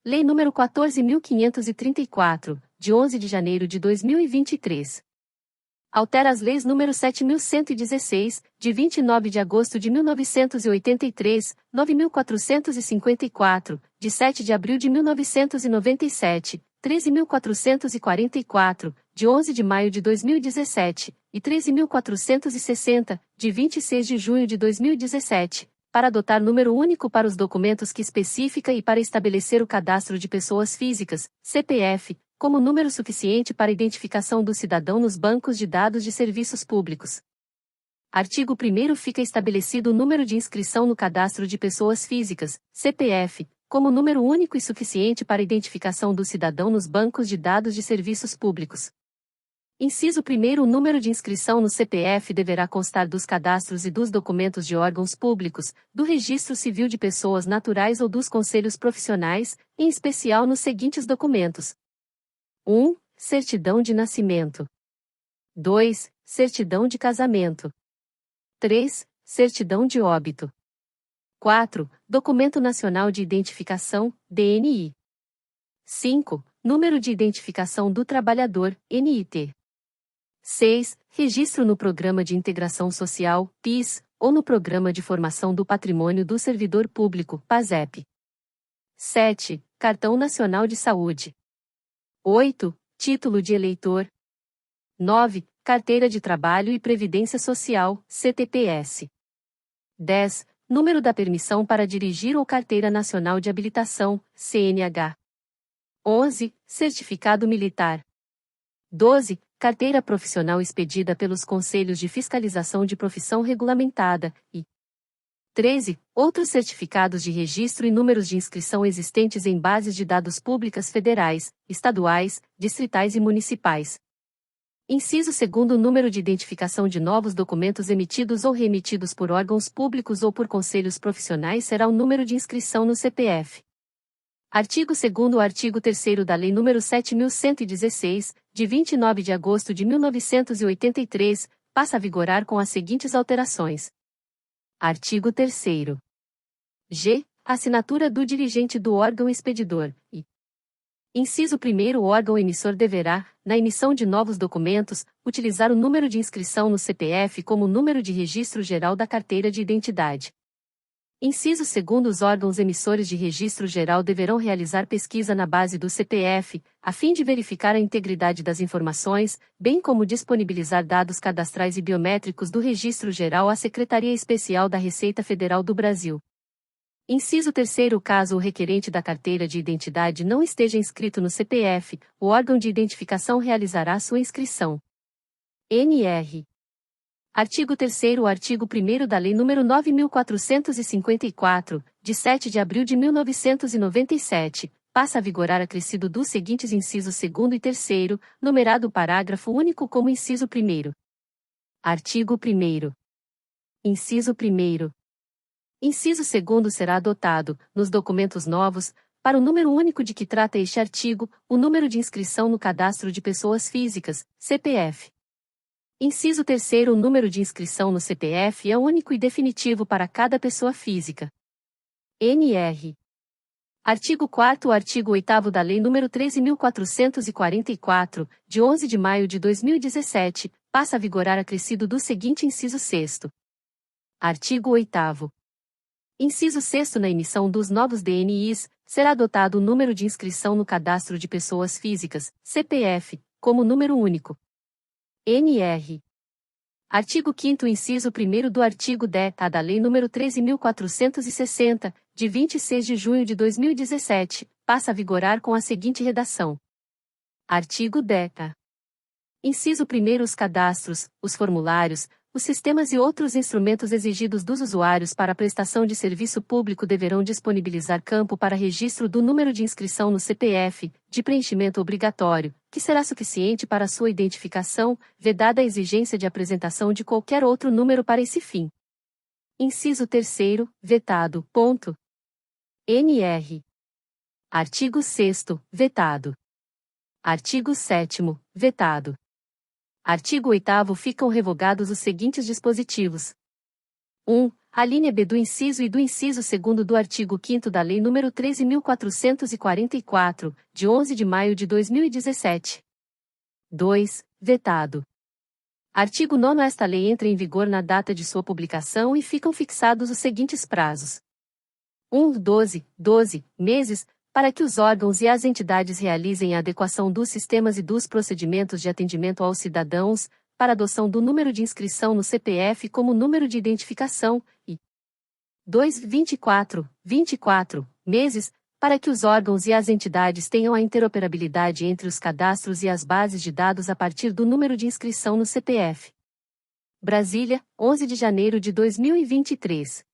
Lei nº 14.534, de 11 de janeiro de 2023. Altera as leis nº 7.116, de 29 de agosto de 1983, 9.454, de 7 de abril de 1997, 13.444, de 11 de maio de 2017, e 13.460, de 26 de junho de 2017, para adotar número único para os documentos que especifica e para estabelecer o cadastro de pessoas físicas, CPF, como número suficiente para identificação do cidadão nos bancos de dados de serviços públicos. Artigo 1º fica estabelecido o número de inscrição no cadastro de pessoas físicas, CPF, como número único e suficiente para identificação do cidadão nos bancos de dados de serviços públicos. Inciso 1º, o número de inscrição no CPF deverá constar dos cadastros e dos documentos de órgãos públicos, do registro civil de pessoas naturais ou dos conselhos profissionais, em especial nos seguintes documentos: 1. Certidão de nascimento. 2. Certidão de casamento. 3. Certidão de óbito. 4. Documento Nacional de Identificação, DNI. 5. Número de Identificação do Trabalhador, NIT. 6. Registro no Programa de Integração Social, PIS, ou no Programa de Formação do Patrimônio do Servidor Público, PASEP. 7. Cartão Nacional de Saúde. 8. Título de eleitor. 9. Carteira de Trabalho e Previdência Social, CTPS. 10. Número da permissão para dirigir ou Carteira Nacional de Habilitação, CNH. 11. Certificado militar. 12. Carteira profissional expedida pelos Conselhos de Fiscalização de Profissão Regulamentada, e 13. Outros certificados de registro e números de inscrição existentes em bases de dados públicas federais, estaduais, distritais e municipais. Inciso 2º, o número de identificação de novos documentos emitidos ou reemitidos por órgãos públicos ou por conselhos profissionais será o número de inscrição no CPF. Artigo 2º, o artigo 3º da Lei nº 7.116, de 29 de agosto de 1983, passa a vigorar com as seguintes alterações. Artigo 3º. G. Assinatura do dirigente do órgão expedidor, e inciso 1º, o órgão emissor deverá, na emissão de novos documentos, utilizar o número de inscrição no CPF como número de registro geral da carteira de identidade. Inciso 2º, os órgãos emissores de registro geral deverão realizar pesquisa na base do CPF, a fim de verificar a integridade das informações, bem como disponibilizar dados cadastrais e biométricos do registro geral à Secretaria Especial da Receita Federal do Brasil. Inciso 3º, caso o requerente da carteira de identidade não esteja inscrito no CPF, o órgão de identificação realizará sua inscrição. NR. Artigo 3º, o artigo 1º da Lei nº 9.454, de 7 de abril de 1997, passa a vigorar acrescido dos seguintes incisos 2º e 3º, numerado o parágrafo único como inciso 1º. Artigo 1º. Inciso 1º. Inciso 2º será adotado, nos documentos novos, para o número único de que trata este artigo, o número de inscrição no Cadastro de Pessoas Físicas, CPF. Inciso 3º, o número de inscrição no CPF é único e definitivo para cada pessoa física. NR. Artigo 4º, o artigo 8º da Lei nº 13.444, de 11 de maio de 2017, passa a vigorar acrescido do seguinte inciso 6º. Artigo 8º. Inciso 6º, na emissão dos novos DNIs, será adotado o número de inscrição no Cadastro de Pessoas Físicas, CPF, como número único. NR. Artigo 5º, inciso 1º do artigo 10A da Lei nº 13.460, de 26 de junho de 2017, passa a vigorar com a seguinte redação. Artigo 10A. Inciso 1º, os cadastros, os formulários, os sistemas e outros instrumentos exigidos dos usuários para a prestação de serviço público deverão disponibilizar campo para registro do número de inscrição no CPF, de preenchimento obrigatório, que será suficiente para sua identificação, vedada a exigência de apresentação de qualquer outro número para esse fim. Inciso 3º, vetado. Ponto. NR. Artigo 6º, vetado. Artigo 7º, vetado. Artigo 8º, ficam revogados os seguintes dispositivos. 1. a linha B do inciso e do inciso 2º do artigo 5º da Lei nº 13.444, de 11 de maio de 2017. 2. Vetado. Artigo 9º. Esta lei entra em vigor na data de sua publicação e ficam fixados os seguintes prazos. 1. 12 meses, para que os órgãos e as entidades realizem a adequação dos sistemas e dos procedimentos de atendimento aos cidadãos, para adoção do número de inscrição no CPF como número de identificação, e 2. 24 meses, para que os órgãos e as entidades tenham a interoperabilidade entre os cadastros e as bases de dados a partir do número de inscrição no CPF. Brasília, 11 de janeiro de 2023.